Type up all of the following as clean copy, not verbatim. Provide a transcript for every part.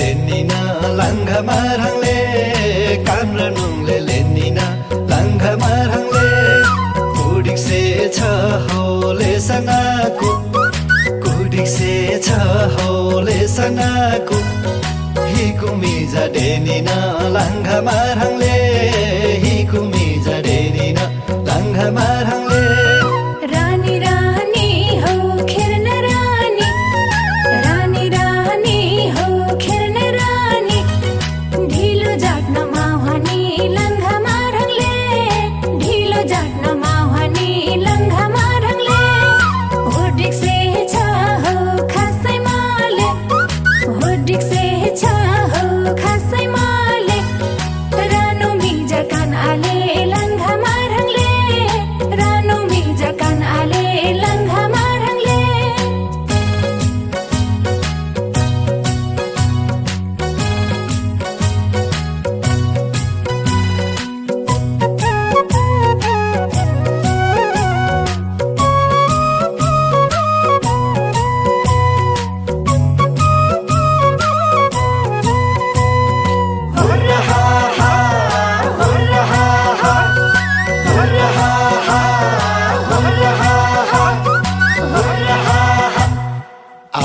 लेनिना लंघ मारंगले कामरा नुंगले लेनिना लंघ मारंगले कुडिक से छ होले सनाको कुडिक से छ होले सनाको हिकुमी जडेनिना लंघ मारंगले हिकुमी जडेनिना लंघ मारंगले रानी रानी हो खेर्न रानी रानी रानी हो खेर्न रानी ढिलो जाट्न माहानी लंघ मारंगले ढिलो जाट्न माहानी लंघ मारंगले होडिक से छ हो खासै माले होडिक से छ हो खासै माले रानो मिजा कान आले लंघ मारंगले रानो मिजा कान आले लंघ मारंगले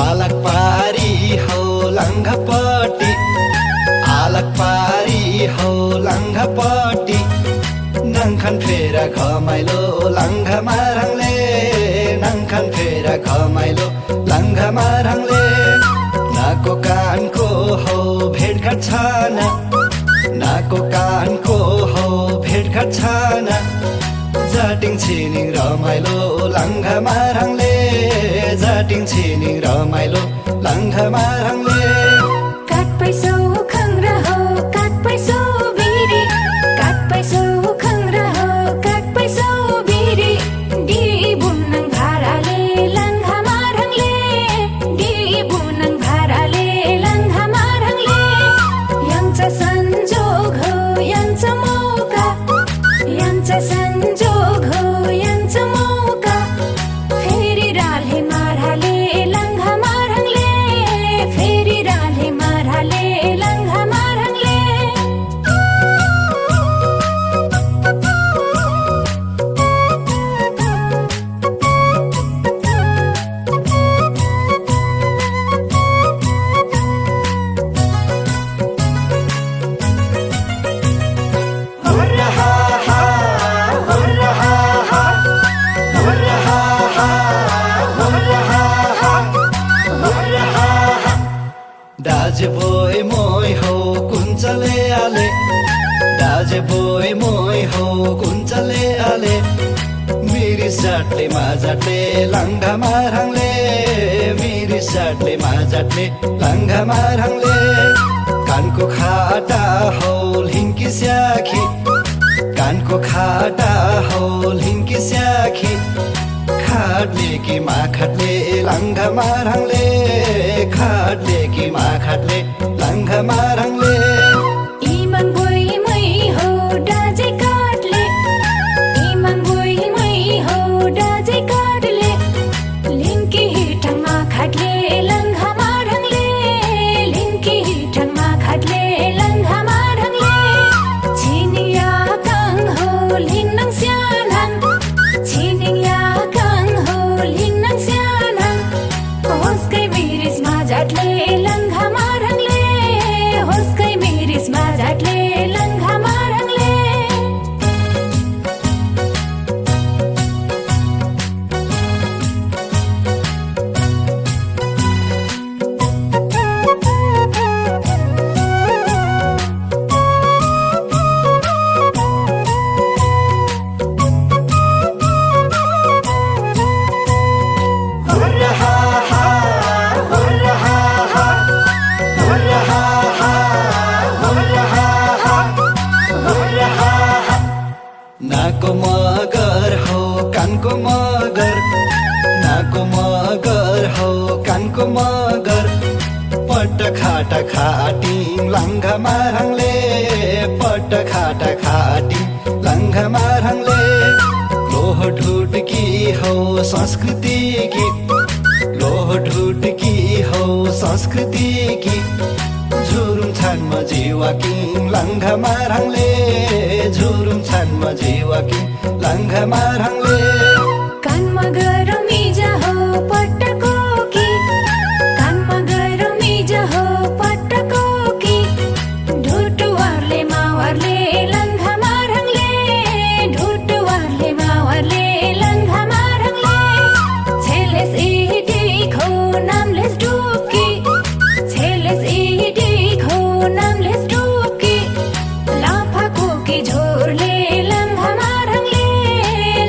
आलक पारी हो लंघपट्टी आलक पारी हो लंघपट्टी नंखन फेरा घमाइलो लंघ मारंगले नंखन फेरा घमाइलो लंघ मारंगले नाको कानको हो भेटघाट छान नाको कानको हो भेटघाट छान जाटिङ छिनिङ रमाइलो लंघ मारंगले जाटिङ छिनिङ रमाइलो लंघ मारंगले काट पैसो खंग्रा हो काट पैसो बिरी काट पैसो खंग्रा हो काट पैसो बिरी डी बुनङ भाराले लंघ मारंगले डी बुनङ भाराले लंघ मारंगले यांचा संजोग हो यांचा मौका यांचा संजोग हो यांचा मौका फेरि राले माराले लंघ मारंगले फेरि राले माराले लंघ मारंगले दाजे बोय मोय हो कुञ्चले आले दाजे बोय मोय हो कुञ्चले आले मिरी साटले माजाटले लंघ मारंगले मिरी साटले माजाटले लंघ मारंगले कानको खाटा हो हिंकी स्याखी कानको खाटा हो हिंकी स्याखी खाटले कि माखाटले लंघ मारंगले खाटले कि माखाटले लंघ मारंगले इमान बोय मै हो डाजे काटले इमान बोय मै हो डाजे काटले लिंकी हिठङमा खाटले लंघ मारंगले लिंकी हिठङमा खाटले लंघ मारंगले छिनिया काङ हो लिङनङ स्यानाङ छिनिया काङ हो लिङनङ स्यानाङ होस्कै बिरिसमा जाटले लंघ मारंगले होस्कै बिरिसमा जाटले लंघ मारंगले नाको मगर हो कानको मगर नाको मगर हो कानको मगर पट्ट खाटा खाटिङ लंघ मारंगले पट्ट खाटा खाटिङ लंघ मारंगले लोह ढुडकी हो संस्कृति की लोह ढुडकी हो संस्कृति की जिवाकिङ लाङ्घा माराङले झुरुम छानमा जिवाकिङ लाङ्घा माराङले कानमा गरौँ मिजा हो पट्टकोकी कानमा गरौँ मिजा हो पट्टकोकी ढुटुवारले मावारले लङ्घा माराङले ढुटुवारले मावारले लङ्घा माराङले छेलेस इडिखो नामलेस डुबकी छेलेस इडिखो नामलेस डुबकी लाफाकोकी झोरले लङ्घा माराङले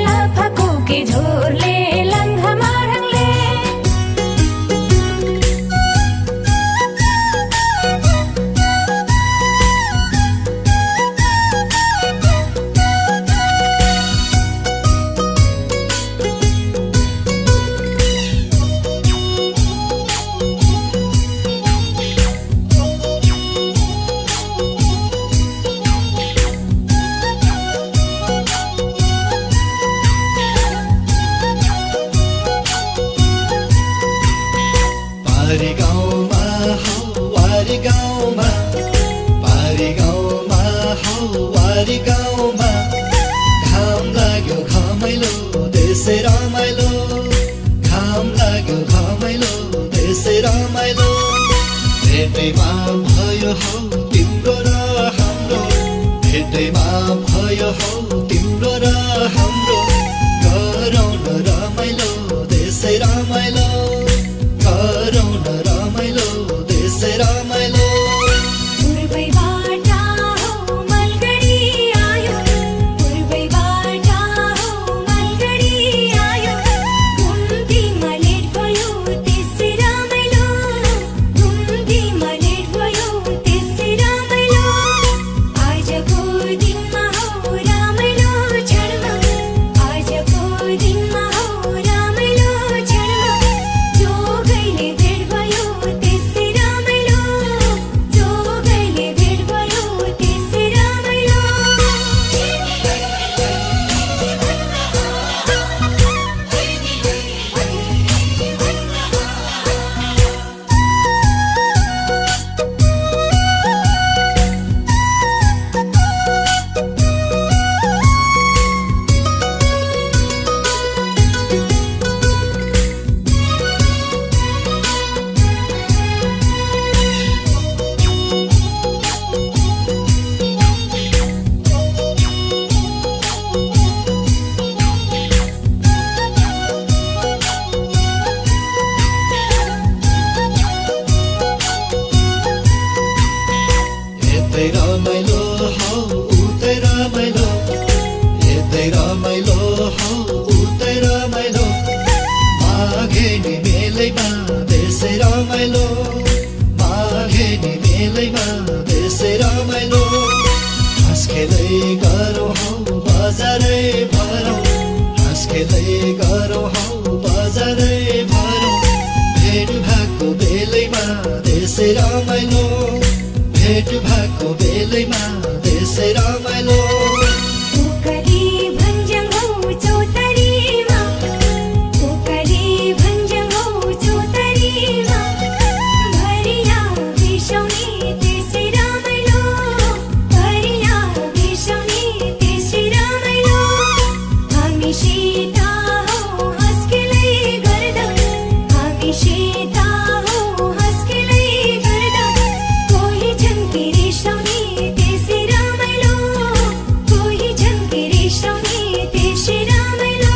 लाफाकोकी झोरले लङ्घा माराङले पारी गाउँमा हौ वारी गाउँमा पारी गाउँमा हौ वारी गाउँमा घाम लाग्यो घमाइलो देशै रमाइलो घाम लाग्यो घमाइलो देशै रमाइलो भेटैमा भयो हौ तिम्रो र हाम्रो भेटैमा भयो हौ तिम्रो र हाम्रो गरौँ न रमाइलो देशै रमाइलो गरौँ न रमाइलो देशै रमाइलो पूर्वैबाट हो मलगढी आयो पूर्वैबाट हो मलगढी आयो घुम्तीमा लेट भयो त्यसै रमाइलो घुम्तीमा लेट भयो त्यसै रमाइलो आजको दिनमा हो रमाइलो क्षणमा आजको दिनमा हो रमाइलो क्षणमा जोगैले भेट भयो त्यसै रमाइलो जोगैले भेट भयो त्यसै रमाइलो यतै रमाइलो हौ उतै रमाइलो यतै रमाइलो हौ उतै रमाइलो माघे नि मेलैमा देशै रमाइलो माघे नि मेलैमा देशै रमाइलो हाँस खेलै गरौँ हौ बजारै भरौँ हाँस खेलै गरौँ हौ बजारै भरौँ भेट भएको बेलैमा देशै रमाइलो भेट भएको बेलैमा देशै रमाइलो पोखरी भन्ज्याङ हौ चौतारीमा पोखरी भन्ज्याङ हौ चौतारीमा भरिया बिसाउने त्यसै रमाइलो भरिया बिसाउने त्यसै रमाइलो हामी सीता हौ हाँसखेलै गर्दा हामी सीता हौ हाँसखेलै गर्दा कोही झन्की रिसाउने त्यसै रमाइलो कोही झन्की रिसाउने त्यसै रमाइलो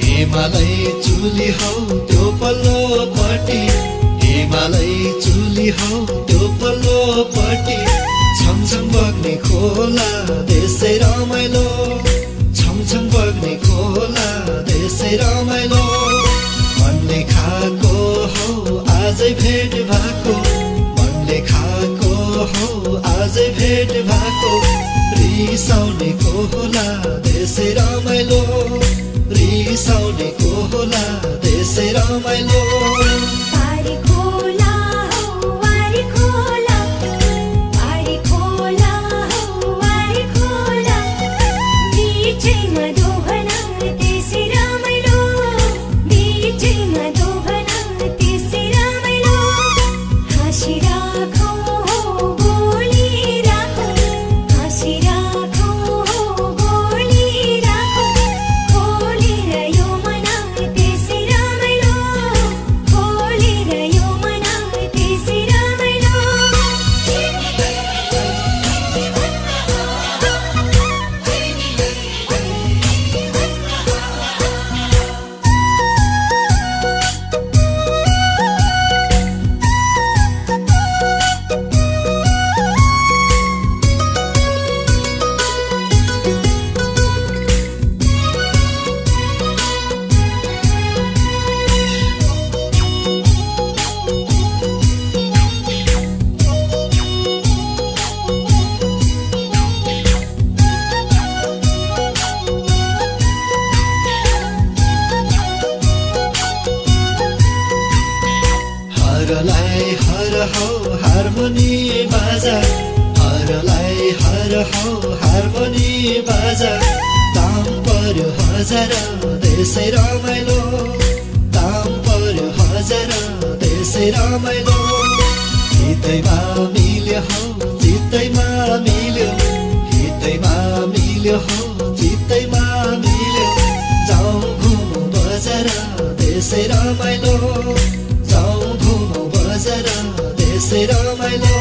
हिमालय चुली हौ त्यो पल्लोपट्टि हिमालय चुली हौ त्यो पल्लो पट्टि छमछम बग्ने खोला त्यसै रमाइलो छमछम बग्ने खोला त्यसै रमाइलो मनले खाएको हौ आजै भेट भएको मनले खाएको हौ आजै भेट भएको रिसाउने खोला त्यसै रमाइलो रिसाउने खोला त्यसै रमाइलो पारी खोला हौ वारी खोला पारी खोला हौ वारी खोला बिचैमा दोभना त्यसै रमाइलो बिचैमा दोभना त्यसै रमाइलो हाँसिराखौ हौ बोलिराखौ हाँसिराखौ हौ बोलिराखौ खोलेर यो मना त्यसै रमाइलो खोलेर यो मना त्यसै रमाइलो हरलाई हर हौ हार्मोनी बाजा हरलाई हर हौ हार्मोनी बाजा दाम पर्यो 1000 त्यसै रमाइलो दाम पर्यो 1000 त्यसै रमाइलो हितैमा मिल्यो हौ चित्तैमा मिल्यो हितैमा मिल्यो हौ चित्तैमा मिल्यो जाउँ घुमौँ बजार त्यसै रमाइलो जाउँ घुमौँ बजार त्यसै रमाइलो